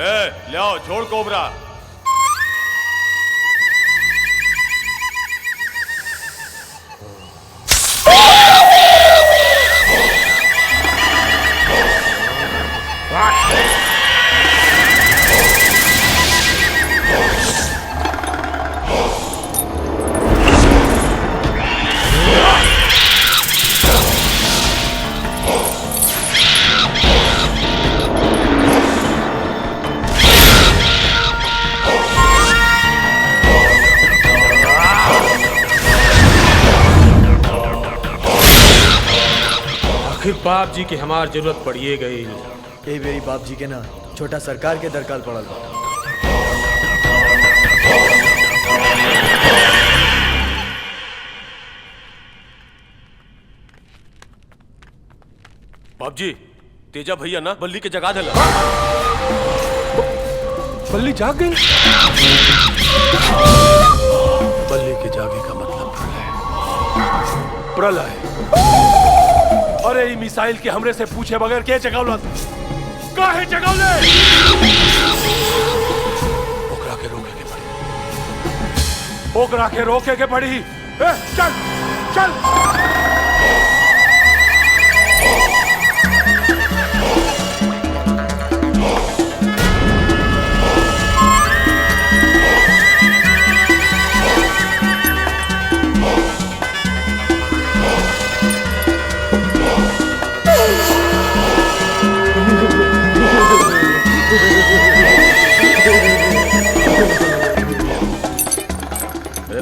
ले आओ, छोड़ कोबरा। फिर बाप जी की हमार जरूरत पड़िए गई। ए बेरी बाप जी के ना छोटा सरकार के दरकाल पड़ल बा। बाप जी, तेजा भैया ना बल्ली के जगा देला। बल्ली जाग गई। बल्ली के जागे का मतलब प्रलय। अरे ई मिसाइल के हमरे से पूछे बगैर के जगावला? काहे जगावले? ओकरा के रोके के पड़ी। ओकरा के रोके के पड़ी। ए, चल चल।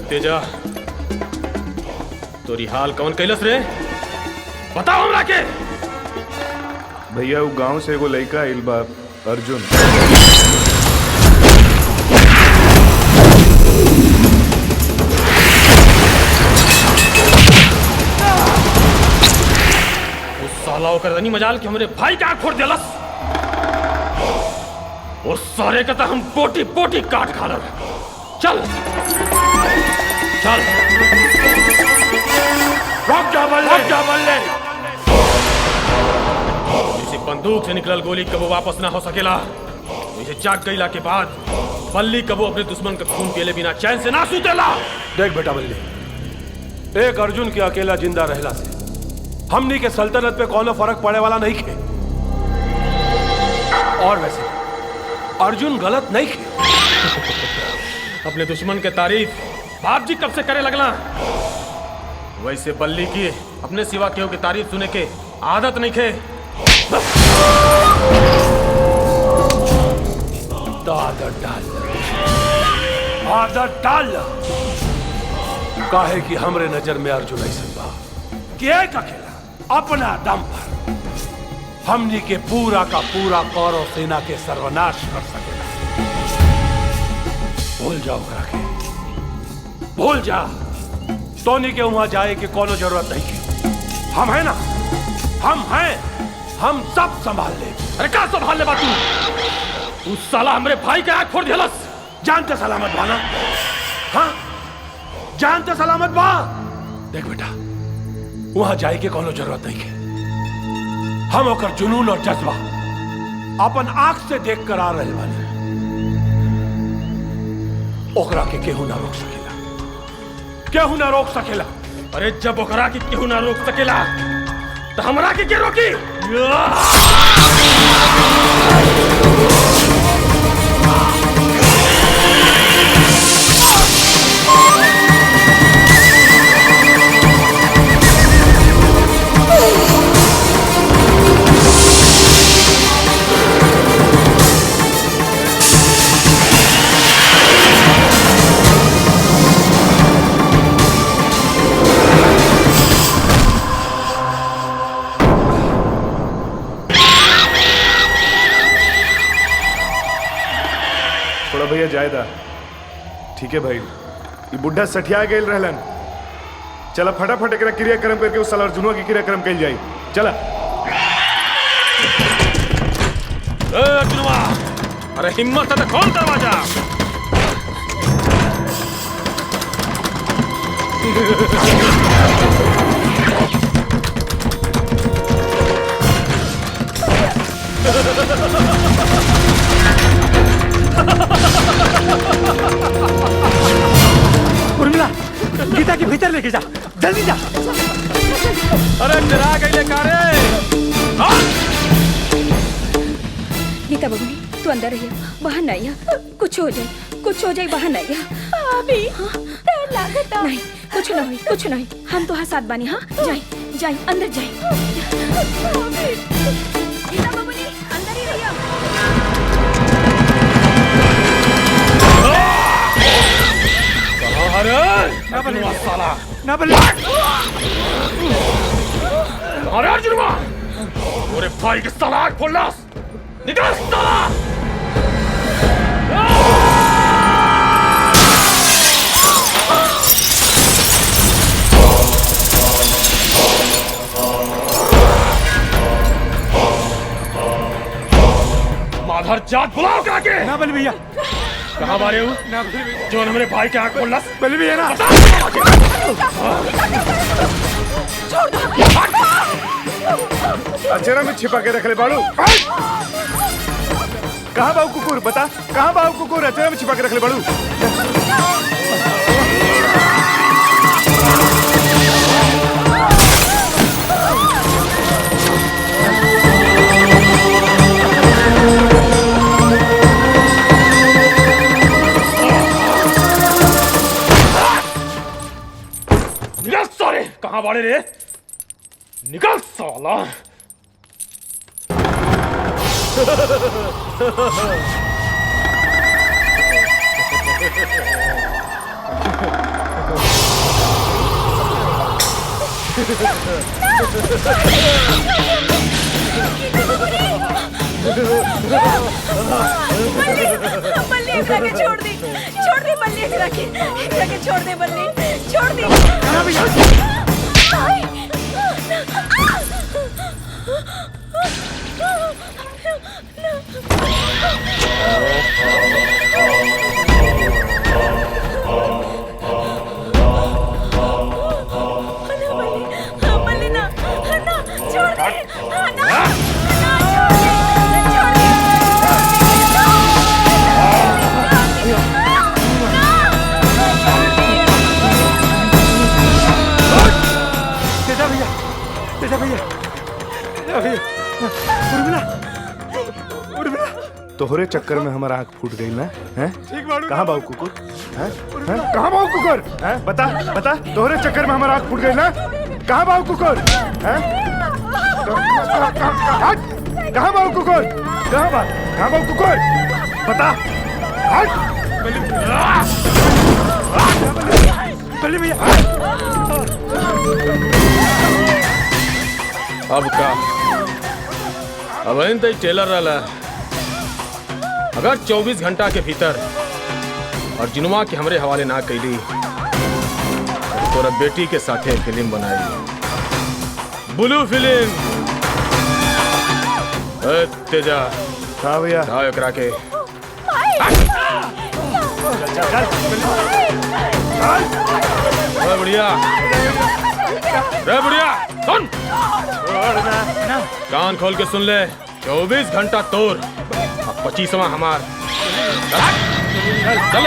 तेजा, तोरी हाल कौन कैलस रे? बताओ हमरा के। भैया वो गांव से एगो लड़का आइल बा, अर्जुन। उस साला ओकर रनी मजाल के हमरे भाई का आँख फोड़ देलस। उस सारे का तो हम पोटी पोटी काट खालर। चल चल। रुक जा बल्ले। इसी बंदूक से निकलल गोली कबो वापस ना हो सकेला। इसे जाग गईला के बाद बल्ली कबो अपने दुश्मन के खून पिए बिना चैन से ना सुतेला। देख बेटा बल्ली, एक अर्जुन के अकेला जिंदा रहला से हमनी के सल्तनत पे कोनो फर्क पड़े वाला नहीं खे। और वैसे अर्जुन गलत नहीं खे। अपने दुश्मन के तारीफ बाप जी कब से करे लगला? वैसे बल्ली की अपने सिवा केहू की तारीफ सुने के आदत नहीं खे। आदत डाल काहे कि हमरे नजर में अर्जुन ऐसा बा कि एक अकेला अपना दम पर हमनी के पूरा का पूरा कौरव सेना के सर्वनाश कर सकेला। भूल जाओ के, भूल जा। टोनी के वहां जाए कि कोनो जरूरत नहीं की। हम है ना, हम हैं, हम सब संभाल ले। अरे क्या संभाल ले बातू? उस साला हमरे भाई का आँख फोड़ दिलस। जानते सलामत बा ना? हाँ, जानते सलामत बा। देख बेटा, वहां जाए के कोनो जरूरत नहीं है। हम ओकर जुनून और जज्बा अपन आंख से देख कर आ रहे वाले। ओकरा के केहू ना रोक सकेला, केहू ना रोक सकेला। अरे जब ओकरा के केहू ना रोक सकेला तो हमरा के के रोकी? भैया जायदा ठीक है भाई। ये बुढ़ा सठिया गए रहलन। चला फटाफट एक क्रियाक्रम करके उस साल अर्जुनवा की क्रियाक्रम कल जाए। चला। अर्जुनवा, अरे हिम्मत है तो खोल दरवाजा। उर्मिला, गीता के भीतर लेके जा, जल्दी जा। अरे डरा गई कारे। गीता बबुनी, तू अंदर रहिए, बाहर नहीं आ। कुछ हो जाए बाहर नहीं आ। अभी लागत नहीं, कुछ ना होई, कुछ नहीं। हम तो साथ बानी। हाँ, जाई अंदर जाई। गीता बबुनी, अंदर ही रहिए। ना बल्ले साला, ना बल्ले। अरे अर्जुनवा, अरे भाई के साला आग खोलना, निकल साला। माधर जात बुलाओ काके। ना बल्ले भैया, कहाँ बारे हो? जो हमारे भाई के आँख खोलना, बल्ले भैया ना। छोड़ दो। अचरा में छिपा के रख ले बालू। कहाँ बाबू कुकुर, बता कहाँ बाबू कुकुर? अचरा में छिपा के रख ले बालू। निकल साले, कहाँ बाड़े रे? निकल साला। बल्ली एकरा के छोड़ दे बल्ली, एकरा के छोड़ दे बल्ली, छोड़ दे। बल्ली ना, छोड़ दे। तोहरे चक्कर में हमारा आँख फूट गई ना, हैं? कहाँ बाबू कुकुर? हैं? कहाँ बाबू कुकुर? हैं? बता तोहरे चक्कर में हमारा आँख फूट गई ना? कहाँ बाबू कुकुर? हैं? कहाँ बाबू कुकुर? कहाँ बाबू कुकुर? बता। बल्ले भैया, अब का अब इन तई टेलर रहा। अगर 24 घंटा के भीतर अर्जुनवा के हमरे हवाले ना कैली तो तोरा बेटी के साथे फिल्म बनाई, ब्लू फिल्म। तेजा, हाँ भैया, हाँ एकरा के। बुढ़िया, सुन, कान खोल के सुन ले। 24 घंटा तोर, 25वां हमार। चल